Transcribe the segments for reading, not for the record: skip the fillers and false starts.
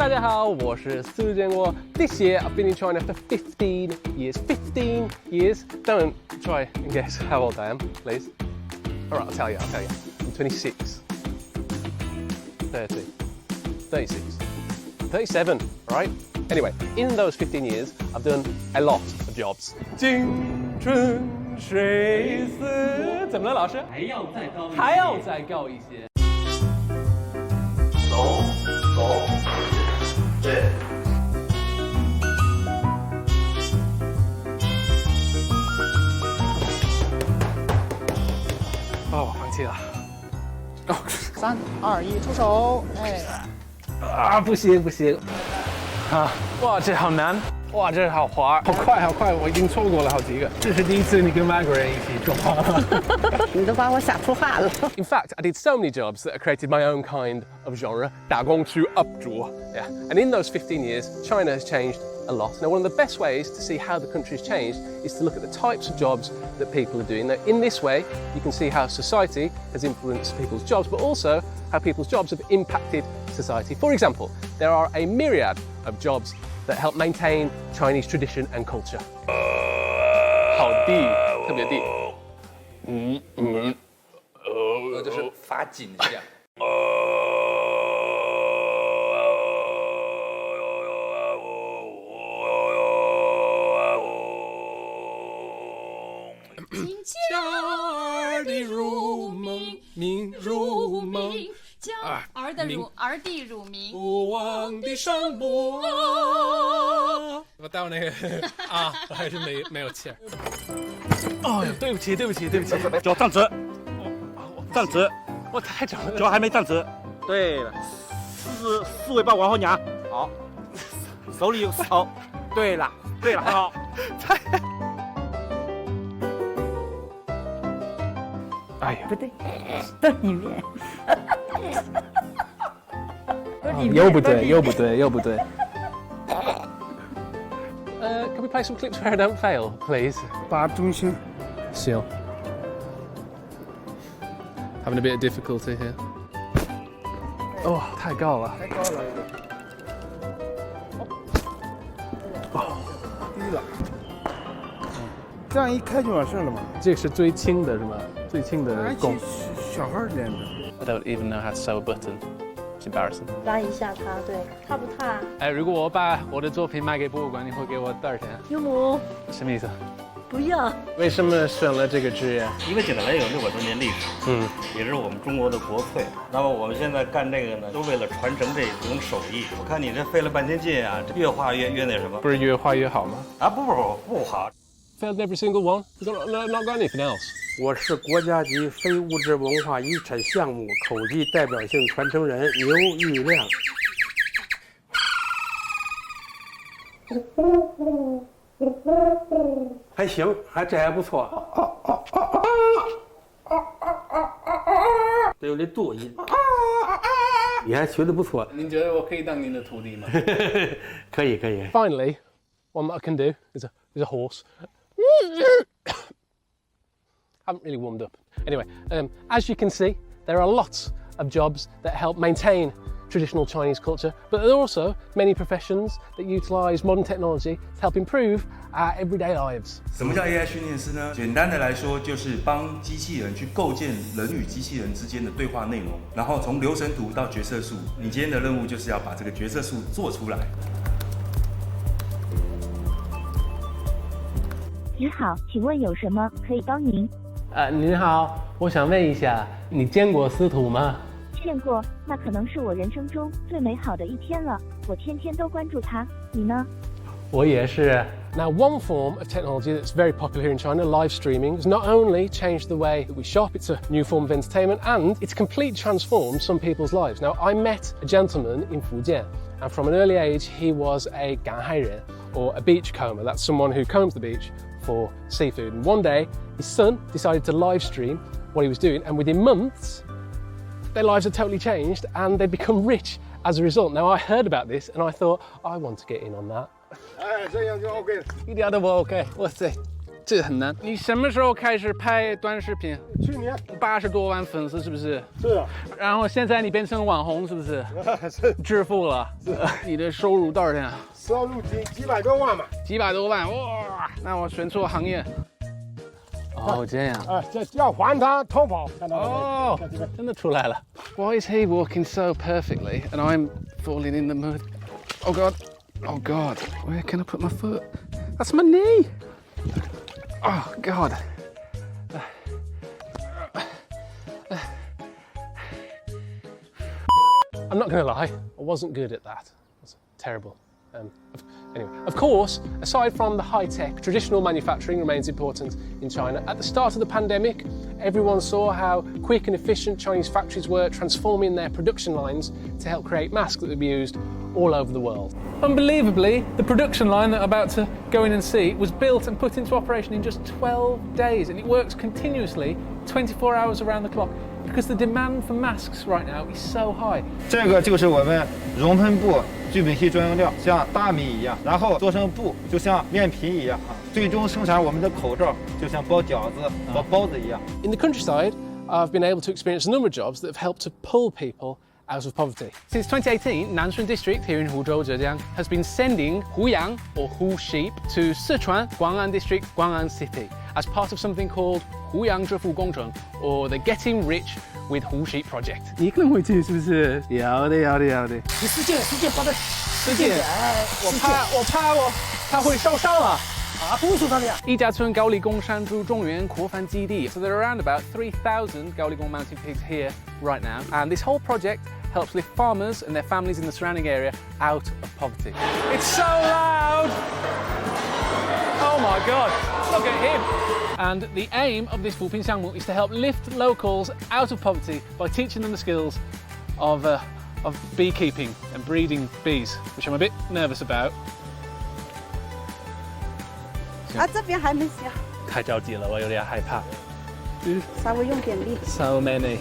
大家好，我是司徒建国。This year I've been in China for 15 years. 15 years. Don't try and guess how old I am, please. All right, I'll tell you. I'm 26, 30, 36, 37, all right? Anyway, in those 15 years, I've done a lot of jobs. 青春水似怎么了，老师？还要再高一些。走，对。我放弃了。3、2、1，出手！哎，不行。哇，这好难。哇，这好滑，好快，我已经错过了好几个。这是第一次你跟外国人一起做饭吗？你都把我吓出汗了。In fact, I did so many jobs that I created my own kind of genre, 打工族 up 主. Yeah. And in those 15 years, China has changed a lot. Now, one of the best ways to see how the country has changed is to look at the types of jobs that people are doing. Now, in this way, you can see how society has influenced people's jobs, but also how people's jobs have impacted society. For example, there are a myriad of jobs that help maintain Chinese tradition and culture. 好低，特别低。就是发紧一下。儿的乳名入梦，儿弟乳名，不忘的圣母。我到那个我还是没有气儿。哦，对不起，脚站直，站直，我太长了，脚还没站直。对了，四尾巴往后仰，好，手里有好，对了，好，哎呀，不对，都里面，又不对。Can we play some clips where I don't fail, please? 把中心。行。Having a bit of difficulty here. 哦，太高了。低了。这样一开就完事了嘛。这是最轻的是吗？最轻的弓。小孩练的。I don't even know how to sew a button. It's embarrassing. 拉一下它，对，踏不踏？哎，如果我把我的作品卖给博物馆，你会给我多少钱？有木？什么意思？不要。为什么选了这个职业？因为景德镇有600多年历史，也是我们中国的国粹。那么我们现在干这个呢，都为了传承这种手艺。我看你这费了半天劲啊，越画越那什么？不是越画越好吗？不好。Failed every single one. Not got anything else. 我是国家级非物质文化遗产项目口技代表性传承人牛玉亮。还行，这还不错。得有这度音。你还学得不错。您觉得我可以当您的徒弟吗？可以。Finally, one that I can do is a horse. Haven't really warmed up. Anyway, as you can see, there are lots of jobs that help maintain traditional Chinese culture, but there are also many professions that utilize modern technology to help improve our everyday lives. 什么叫 AI 训练师呢？简单的来说，就是帮机器人去构建人与机器人之间的对话内容，然后从流程图到决策树，你今天的任务就是要把这个决策树做出来。你好，请问有什么可以帮您？您好，我想问一下，你见过司徒吗？见过，那可能是我人生中最美好的一天了。我天天都关注他，你呢？我也是。Now, one form of technology that's very popular here in China, live streaming, has not only changed the way that we shop, it's a new form of entertainment, and it's completely transformed some people's lives. Now, I met a gentleman in Fujian, and from an early age, he was a ganhairen, or a beach comber. That's someone who combs the beach for seafood. And one day, his son decided to live stream what he was doing, and within months, their lives had totally changed, and they'd become rich as a result. Now, I heard about this, and I thought, I want to get in on that. 哎，这样就 OK 了。一点都不 OK，我塞。这个很难。你什么时候开始拍短视频？去年80多万粉丝是不是？是啊。然后现在你变成网红是不是？是。致富了。是。你的收入多少钱啊？收入几百多万嘛。几百多万，哇！那我选错行业。哦，这样。这叫还他偷跑。哦，真的出来了。Why is he walking so perfectly and I'm falling in the mud? Oh God. Oh God. Where can I put my foot? That's my knee. Oh God. I'm not going to lie, I wasn't good at that. It's terrible. Anyway, of course, aside from the high-tech, traditional manufacturing remains important in China. At the start of the pandemic, everyone saw how quick and efficient Chinese factories were transforming their production lines to help create masks that would be used all over the world. Unbelievably, the production line that I'm about to go in and see was built and put into operation in just 12 days, and it works continuously 24 hours around the clock because the demand for masks right now is so high. 这个就是我们熔喷布聚丙烯专用料，像大米一样，然后做成布，就像面皮一样啊，最终生产我们的口罩，就像包饺子、包包子一样。In the countryside, I've been able to experience a number of jobs that have helped to pull people out of poverty. Since 2018, Nanshan District here in Huzhou, Zhejiang, has been sending Huyang or Hu sheep to Sichuan, Guang'an District, Guang'an City, as part of something called Huyang Zhifu Gongzheng, or the Getting Rich with Hu Sheep project. 你可能会去是不是？要的。你使劲跑的，使劲！我怕他会受伤了。不会受伤的呀。一家村高丽贡山猪种源扩繁基地 So there are around about 3,000 Gaoligong mountain pigs here right now, and this whole project helps lift farmers and their families in the surrounding area out of poverty. It's so loud! Oh my God! Look at him! And the aim of this Fuping Xiangmu is to help lift locals out of poverty by teaching them the skills of beekeeping and breeding bees, which I'm a bit nervous about. 这边还没写。太着急了，我有点害怕。稍微用点力。So many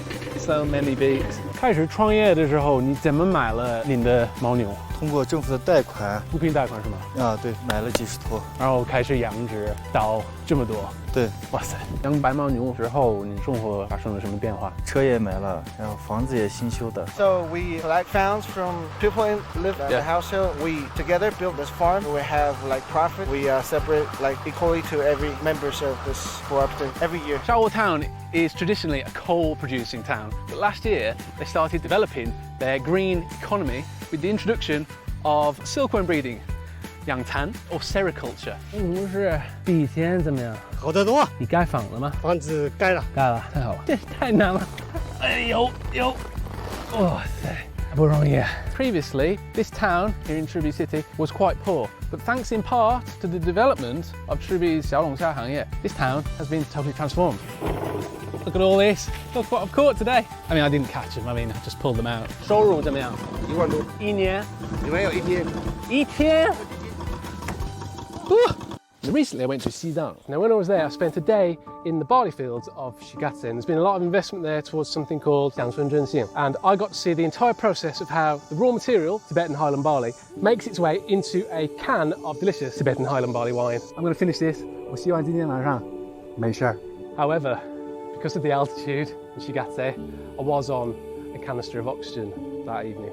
bees. 开始创业的时候，你怎么买了您的牦牛？通过政府的贷款，扶贫贷款是吗？啊，对，买了几十头，然后开始养殖到这么多。对，哇塞！养白牦牛之后，你生活发生了什么变化？车也买了，然后房子也新修的。So we collect funds from people who live at the household. We together build this farm. We have like profit. We separate like equally to every members of this cooperative every year. Shaowu Town is traditionally a coal-producing town, but last year they started developing their green economy with the introduction of silkworm breeding, yangtan or sericulture. 不是比以前怎么样？好得多。你盖房了吗？房子盖了，盖了，太好了。这太难了。哎呦，哇塞，不容易。Previously, this town here in Truby City was quite poor, but thanks in part to the development of Truby's 小龙虾行业, this town has been totally transformed. Look at all this. Look what I've caught today. I mean, I didn't catch them. I mean, I just pulled them out. 收入怎么样？1万多。一年？没有一天。一天？ Recently I went to Xidang. Now when I was there I spent a day in the barley fields of Shigatse, and there's been a lot of investment there towards something called Jiangsun Zhenxian, and I got to see the entire process of how the raw material, Tibetan Highland barley, makes its way into a can of delicious Tibetan Highland barley wine. I'm going to finish this. 我希望今天晚上没事儿。 However, because of the altitude in Shigatse, I was on a canister of oxygen that evening.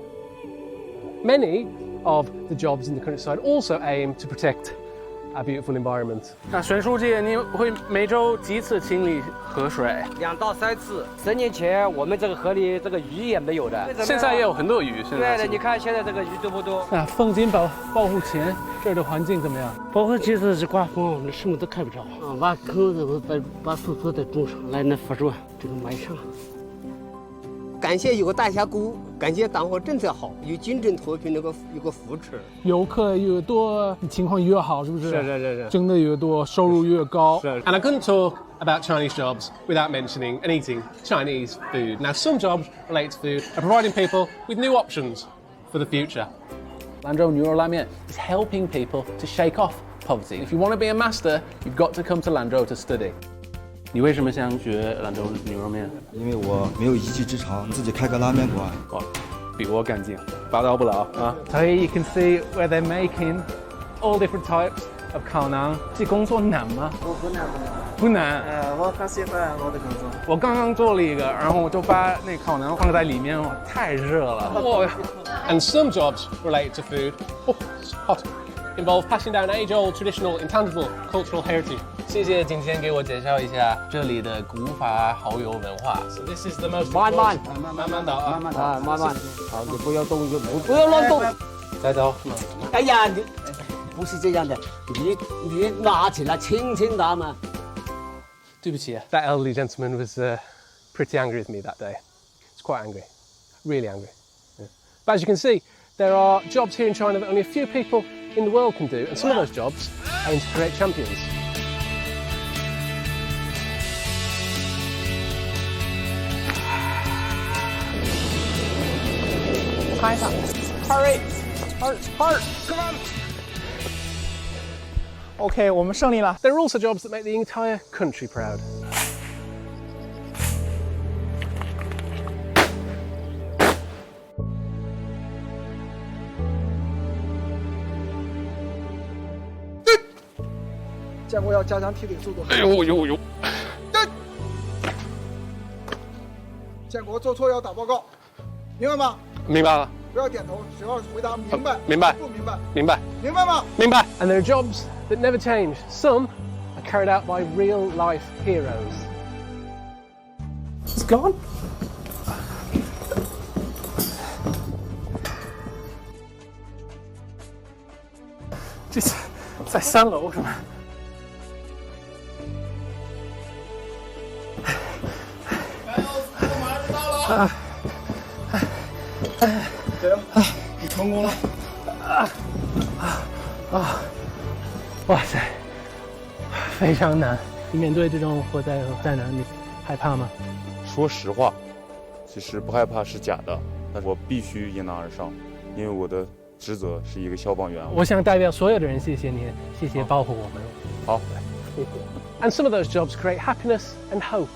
Many of the jobs in the countryside also aim to protect our beautiful environment. 那孙书记，你会每周几次清理河水？2到3次。10年前我们这个河里这个鱼也没有的，现在也有很多鱼。现在对的，你看现在这个鱼多不多？那风景保护前，这儿的环境怎么样？保护其实是刮风，那什么都看不着。挖坑子，把树枝再种上来，那发展这个卖上。 感谢有个大峡谷，感谢党和政策好，有精准脱贫有个扶持。游客越多，情况越好，是不是？是。挣得越多，收入越高。And I couldn't talk about Chinese jobs without mentioning and eating Chinese food. Now, some jobs relate to food and providing people with new options for the future. 兰州牛肉拉面 is helping people to shake off poverty. If you want to be a master, you've got to come to Lanzhou to study. 你为什么想学兰州牛肉面？因为我没有一技之长，自己开个拉面馆。哇，比我干净，拔刀不老啊！ So here you can see where they're making all different types 考囊，这工作难吗？不难。不难。我很喜欢我的工作。我刚刚做了一个，然后我就把那考囊放在里面，哇，太热了。哇 And some jobs related to food, oh, it's hot, involve passing down age-old, traditional, intangible cultural heritage. 谢谢今天给我介绍一下这里的古法蚝油文化。So this is the most 慢慢的啊，慢慢，好，你不要动，不要乱动。带走。哎呀，你不是这样的，你拿起来轻轻拿嘛。对不起 That elderly gentleman was pretty angry with me that day. He's quite angry, really angry. Yeah. But as you can see, there are jobs here in China that only a few people in the world can do, and some of those jobs aim to create champions. 拍上 ，Hurry, hurry, come on. OK， 我们胜利了。 There are also jobs that make the entire country proud. 建国要加强提领速度。哎呦！建国做错要打报告，明白吗？明白了。不要点头，只要回答明白。明白。不明白？明白。明白吗？明白。And there are jobs that never change. Some are carried out by real-life heroes. It's gone. 这是在3楼是吗？加油！你成功了！哇塞，非常难。你面对这种火灾和灾难，你害怕吗？说实话，其实不害怕是假的，但是我必须迎难而上，因为我的职责是一个消防员。我想代表所有的人谢谢你，谢谢保护我们。好。And some of those jobs create happiness and hope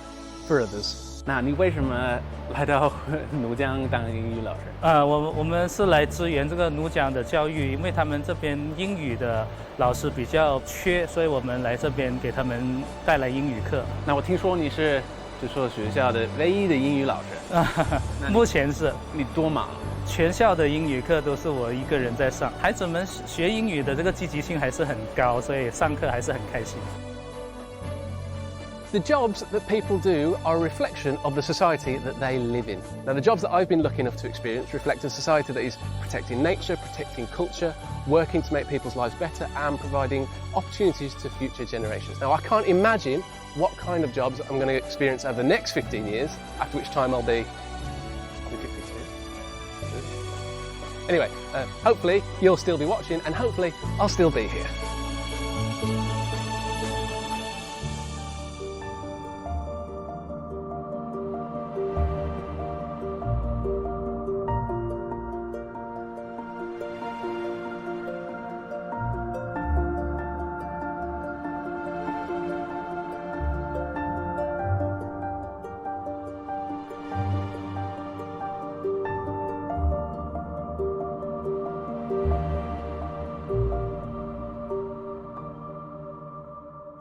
for others. 那你为什么来到怒江当英语老师？我们是来支援这个怒江的教育，因为他们这边英语的老师比较缺，所以我们来这边给他们带来英语课。那我听说你是这所学校的唯一的英语老师。目前是。你多忙？全校的英语课都是我一个人在上，孩子们学英语的这个积极性还是很高，所以上课还是很开心。The jobs that people do are a reflection of the society that they live in. Now, the jobs that I've been lucky enough to experience reflect a society that is protecting nature, protecting culture, working to make people's lives better, and providing opportunities to future generations. Now, I can't imagine what kind of jobs I'm going to experience over the next 15 years, after which time I'll be 52. Anyway, hopefully you'll still be watching, and hopefully I'll still be here.